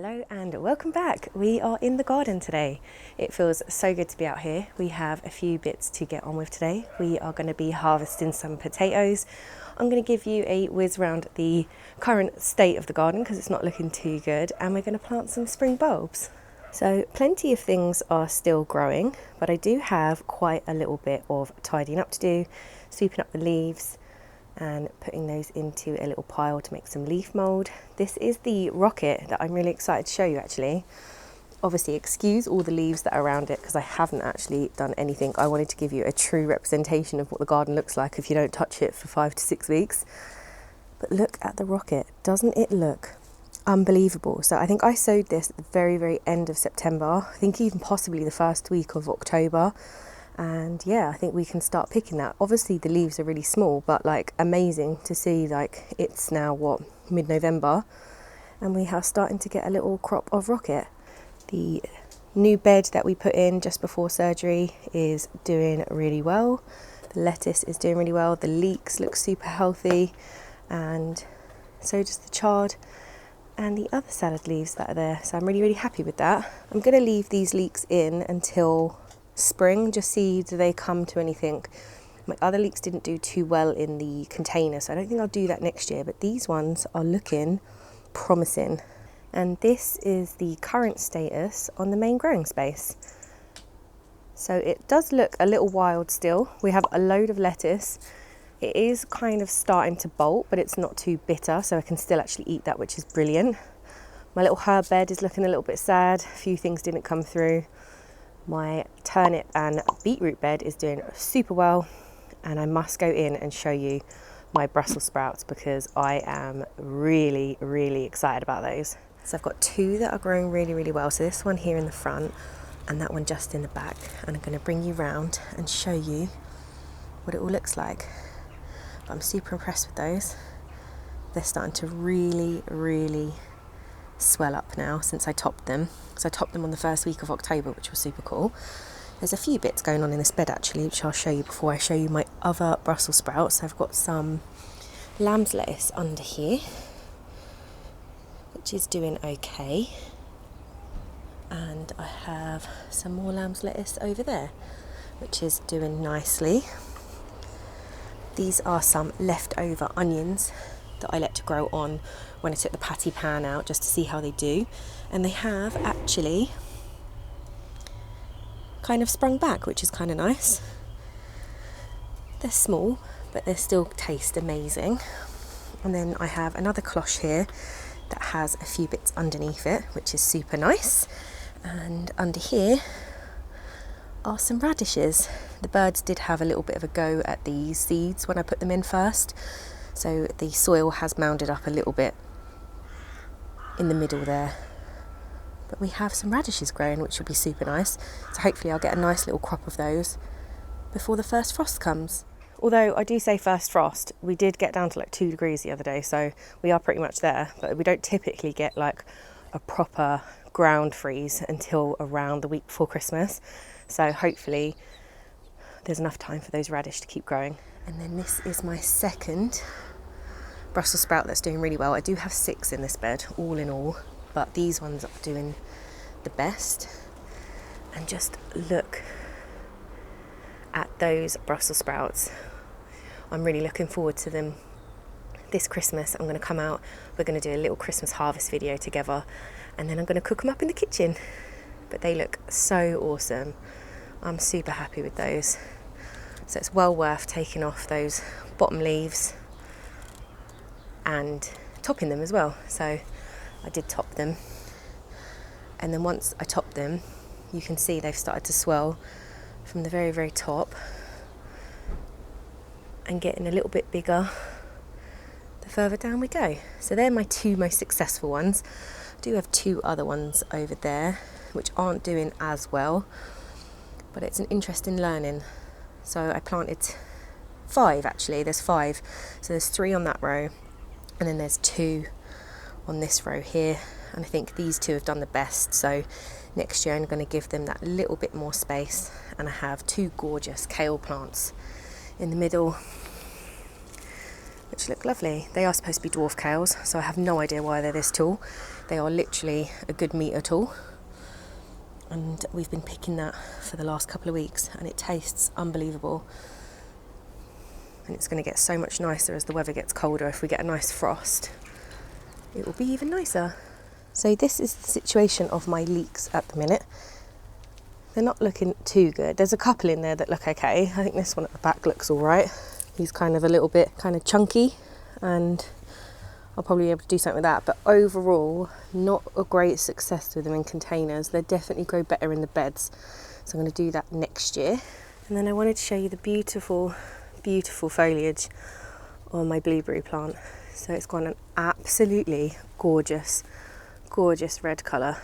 Hello and welcome back. We are in the garden today. It feels so good to be out here. We have a few bits to get on with today. We are going to be harvesting some potatoes. I'm going to give you a whiz round the current state of the garden because it's not looking too good, and we're going to plant some spring bulbs. So plenty of things are still growing, but I do have quite a little bit of tidying up to do, sweeping up the leaves and putting those into a little pile to make some leaf mould. This is the rocket that I'm really excited to show you actually. Obviously excuse all the leaves that are around it because I haven't actually done anything. I wanted to give you a true representation of what the garden looks like if you don't touch it for 5 to 6 weeks. But look at the rocket, doesn't it look unbelievable? So I think I sowed this at the very end of September, I think even possibly the first week of October. And yeah, I think we can start picking that. Obviously the leaves are really small, but like amazing to see, like it's now what, mid-November, and we are starting to get a little crop of rocket. The new bed that we put in just before surgery is doing really well. The lettuce is doing really well. The leeks look super healthy, and so does the chard and the other salad leaves that are there. So I'm really happy with that. I'm going to leave these leeks in until spring, just see do they come to anything. My other leeks didn't do too well in the container, so I don't think I'll do that next year, but these ones are looking promising. And this is the current status on the main growing space. So it does look a little wild still. We have a load of lettuce. It is kind of starting to bolt, but it's not too bitter, so I can still actually eat that, which is brilliant. My little herb bed is looking a little bit sad. A few things didn't come through. My turnip and beetroot bed is doing super well, and I must go in and show you my Brussels sprouts because I am really excited about those. So I've got two that are growing really well. So this one here in the front and that one just in the back, and I'm going to bring you round and show you what it all looks like. But I'm super impressed with those. They're starting to really swell up now since I topped them. So I topped them on the first week of October, which was super cool. There's a few bits going on in this bed actually, which I'll show you before I show you my other Brussels sprouts. I've got some lamb's lettuce under here, which is doing okay. And I have some more lamb's lettuce over there, which is doing nicely. These are some leftover onions that I let to grow on when I took the patty pan out just to see how they do, and they have actually kind of sprung back, which is kind of nice. They're small, but they still taste amazing. And then I have another cloche here that has a few bits underneath it, which is super nice. And under here are some radishes. The birds did have a little bit of a go at these seeds when I put them in first, so the soil has mounded up a little bit in the middle there. But we have some radishes growing, which will be super nice. So hopefully I'll get a nice little crop of those before the first frost comes. Although I do say first frost, we did get down to like 2 degrees the other day, so we are pretty much there. But we don't typically get like a proper ground freeze until around the week before Christmas. So hopefully there's enough time for those radish to keep growing. And then this is my second Brussels sprout that's doing really well. I do have 6 in this bed, all in all, but these ones are doing the best. And just look at those Brussels sprouts. I'm really looking forward to them. This Christmas I'm going to come out, we're going to do a little Christmas harvest video together, and then I'm going to cook them up in the kitchen. But they look so awesome. I'm super happy with those. So it's well worth taking off those bottom leaves and topping them as well. So I did top them, and then once I top them, you can see they've started to swell from the very top and getting a little bit bigger the further down we go. So they're my 2 most successful ones. I do have 2 other ones over there which aren't doing as well, but it's an interesting learning. So I planted 5 actually, there's 5. So there's 3 on that row, and then there's 2 on this row here, and I think these 2 have done the best. So next year I'm going to give them that little bit more space, and I have 2 gorgeous kale plants in the middle, which which look lovely. They are supposed to be dwarf kales, so I have no idea why they're this tall. They are literally a good metre tall. And we've been picking that for the last couple of weeks, and it tastes unbelievable. And it's going to get so much nicer as the weather gets colder. If we get a nice frost, it will be even nicer. So this is the situation of my leeks at the minute. They're not looking too good. There's a couple in there that look okay. I think this one at the back looks all right. He's kind of a little bit kind of chunky, and I'll probably be able to do something with that. But overall, not a great success with them in containers. They definitely grow better in the beds. So I'm going to do that next year. And then I wanted to show you the beautiful, beautiful foliage on my blueberry plant. So it's got an absolutely gorgeous, gorgeous red colour.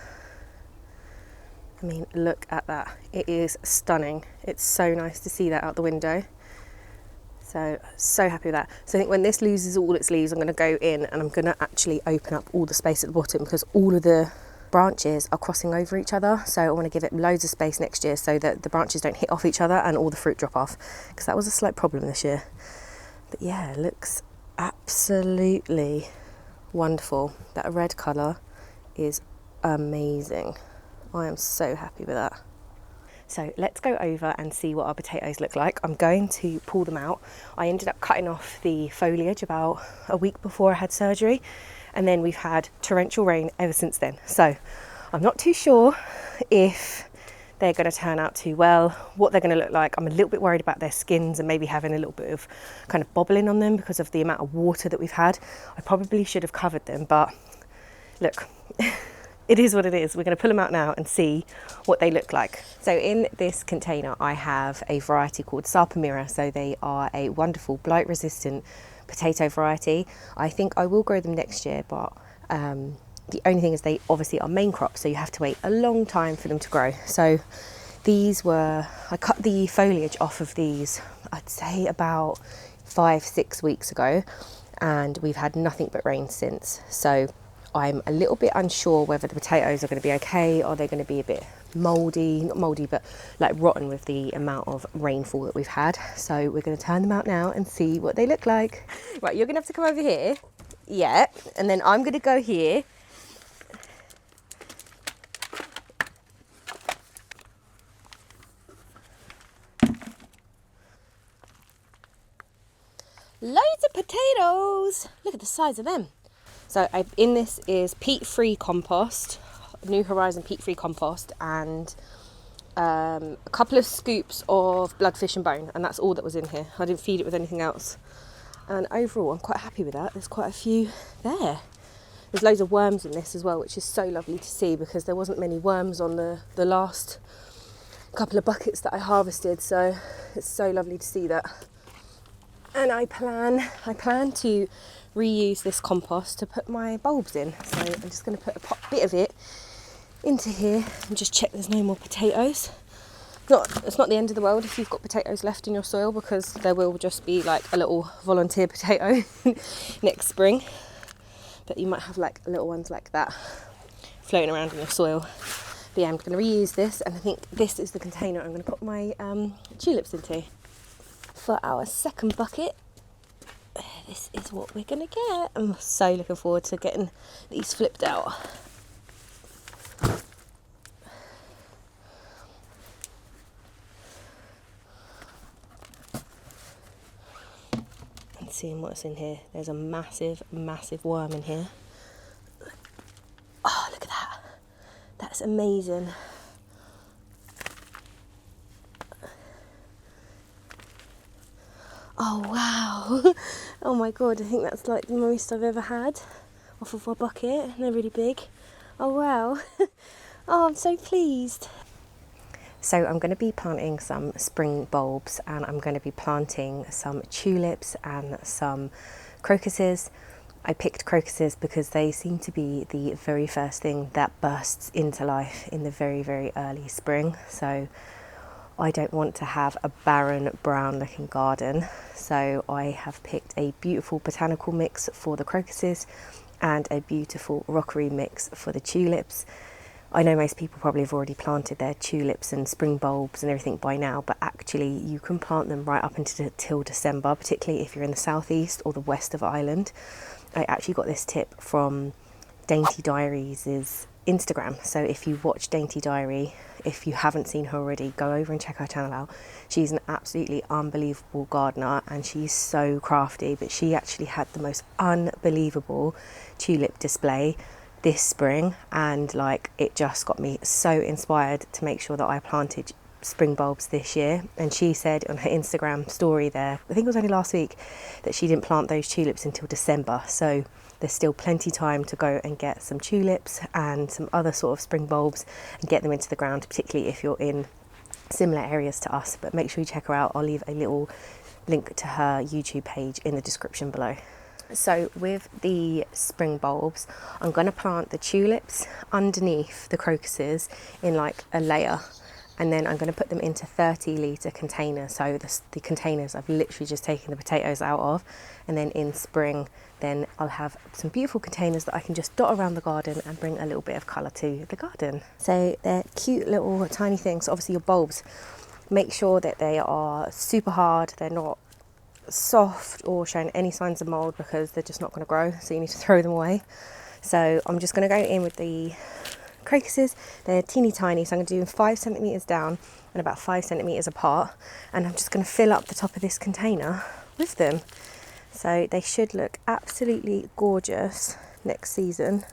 I mean, look at that. It is stunning. It's so nice to see that out the window. So happy with that. So I think when this loses all its leaves, I'm going to go in and I'm going to actually open up all the space at the bottom, because all of the branches are crossing over each other. So I want to give it loads of space next year so that the branches don't hit off each other and all the fruit drop off, because that was a slight problem this year. But yeah, it looks absolutely wonderful. That red colour is amazing. I am so happy with that. So let's go over and see what our potatoes look like. I'm going to pull them out. I ended up cutting off the foliage about a week before I had surgery, and then we've had torrential rain ever since then. So I'm not too sure if they're going to turn out too well, what they're going to look like. I'm a little bit worried about their skins and maybe having a little bit of kind of bobbling on them because of the amount of water that we've had. I probably should have covered them, but look, it is what it is. We're going to pull them out now and see what they look like. So in this container, I have a variety called Sapamira. So they are a wonderful blight resistant potato variety. I think I will grow them next year, but the only thing is they obviously are main crops, so you have to wait a long time for them to grow. So I cut the foliage off of these, I'd say about 5-6 weeks ago, and we've had nothing but rain since. So I'm a little bit unsure whether the potatoes are going to be okay, or they're going to be a bit mouldy, not mouldy, but like rotten with the amount of rainfall that we've had. So we're going to turn them out now and see what they look like. Right, you're going to have to come over here. Yeah, and then I'm going to go here. Loads of potatoes. Look at the size of them. So in this is peat-free compost, New Horizon peat-free compost, and a couple of scoops of blood, fish and bone, and that's all that was in here. I didn't feed it with anything else. And overall, I'm quite happy with that. There's quite a few there. There's loads of worms in this as well, which is so lovely to see, because there wasn't many worms on the last couple of buckets that I harvested. So it's so lovely to see that. And I plan to reuse this compost to put my bulbs in. So I'm just going to put a bit of it into here and just check there's no more potatoes. It's not the end of the world if you've got potatoes left in your soil, because there will just be like a little volunteer potato next spring. But you might have like little ones like that floating around in your soil. But yeah, I'm going to reuse this, and I think this is the container I'm going to put my tulips into. For our second bucket, this is what we're going to get. I'm so looking forward to getting these flipped out. And seeing what's in here. There's a massive, massive worm in here. Oh, look at that. That's amazing. Oh wow, oh my god, I think that's like the most I've ever had off of a bucket, and they're really big. Oh wow, oh I'm so pleased. So I'm going to be planting some spring bulbs, and I'm going to be planting some tulips and some crocuses. I picked crocuses because they seem to be the very first thing that bursts into life in the very, very early spring. So I don't want to have a barren brown looking garden, so I have picked a beautiful botanical mix for the crocuses and a beautiful rockery mix for the tulips. I know most people probably have already planted their tulips and spring bulbs and everything by now, but actually you can plant them right up until December, particularly if you're in the southeast or the west of Ireland. I actually got this tip from Dainty Diaries' Instagram. So if you watch Dainty Diary, if you haven't seen her already, go over and check her channel out. She's an absolutely unbelievable gardener and she's so crafty, but she actually had the most unbelievable tulip display this spring, and like it just got me so inspired to make sure that I planted spring bulbs this year. And she said on her Instagram story there, I think it was only last week, that she didn't plant those tulips until December, so there's still plenty time to go and get some tulips and some other sort of spring bulbs and get them into the ground, particularly if you're in similar areas to us. But make sure you check her out. I'll leave a little link to her YouTube page in the description below. So with the spring bulbs, I'm going to plant the tulips underneath the crocuses in like a layer, and then I'm going to put them into 30-litre containers. So the containers I've literally just taken the potatoes out of, and then in spring then I'll have some beautiful containers that I can just dot around the garden and bring a little bit of colour to the garden. So they're cute little tiny things. Obviously your bulbs, make sure that they are super hard, they're not soft or showing any signs of mould, because they're just not going to grow, so you need to throw them away. So I'm just going to go in with the crocuses. They're teeny tiny, so I'm going to do 5 centimetres down and about 5 centimetres apart, and I'm just going to fill up the top of this container with them. So they should look absolutely gorgeous next season,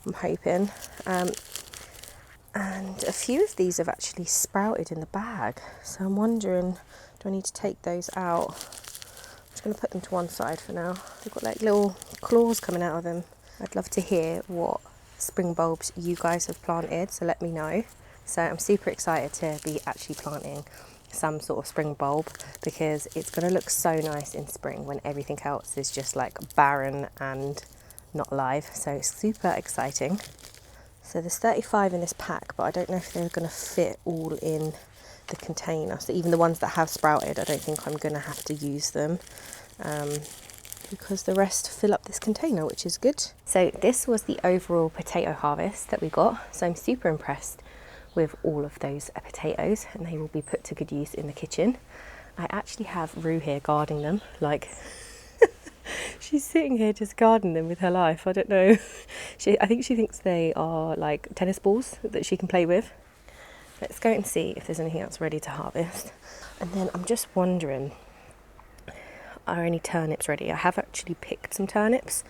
I'm hoping. And a few of these have actually sprouted in the bag, so I'm wondering, do I need to take those out? I'm just going to put them to one side for now. They've got like little claws coming out of them. I'd love to hear what spring bulbs you guys have planted, so let me know. So I'm super excited to be actually planting some sort of spring bulb, because it's going to look so nice in spring when everything else is just like barren and not alive. So it's super exciting. So there's 35 in this pack, but I don't know if they're going to fit all in the container. So even the ones that have sprouted, I don't think I'm going to have to use them, because the rest fill up this container, which is good. So this was the overall potato harvest that we got. So I'm super impressed with all of those potatoes, and they will be put to good use in the kitchen. I actually have Rue here guarding them, like she's sitting here just guarding them with her life. I don't know. I think she thinks they are like tennis balls that she can play with. Let's go and see if there's anything else ready to harvest. And then I'm just wondering, are any turnips ready? I have actually picked some turnips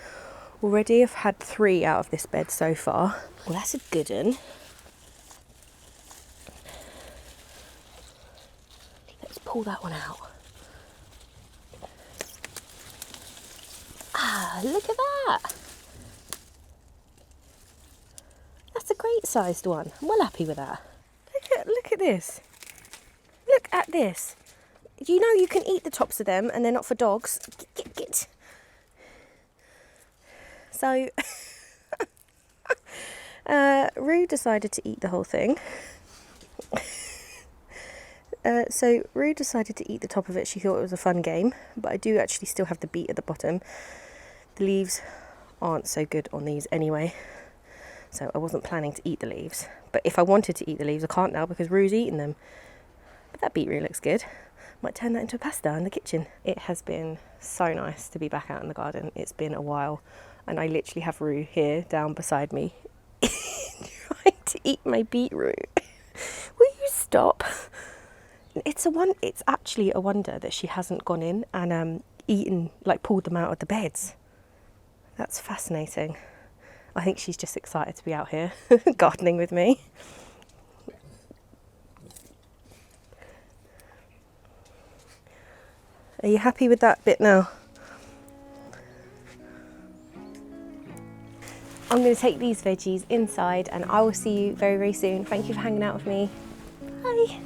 already. I've had 3 out of this bed so far. Well, that's a good one. Let's pull that one out. Ah, look at that. That's a great sized one. I'm well happy with that. Look at this. Look at this. You know you can eat the tops of them and they're not for dogs. Get. So Rue decided to eat the whole thing. So Rue decided to eat the top of it. She thought it was a fun game, but I do actually still have the beet at the bottom. The leaves aren't so good on these anyway, so I wasn't planning to eat the leaves. But if I wanted to eat the leaves, I can't now because Rue's eating them. But that beetroot looks good. Might turn that into a pasta in the kitchen. It has been so nice to be back out in the garden. It's been a while, and I literally have Rue here down beside me trying to eat my beetroot. Will you stop? It's actually a wonder that she hasn't gone in and eaten, like pulled them out of the beds. That's fascinating. I think she's just excited to be out here gardening with me. Are you happy with that bit now? I'm going to take these veggies inside and I will see you very, very soon. Thank you for hanging out with me. Bye.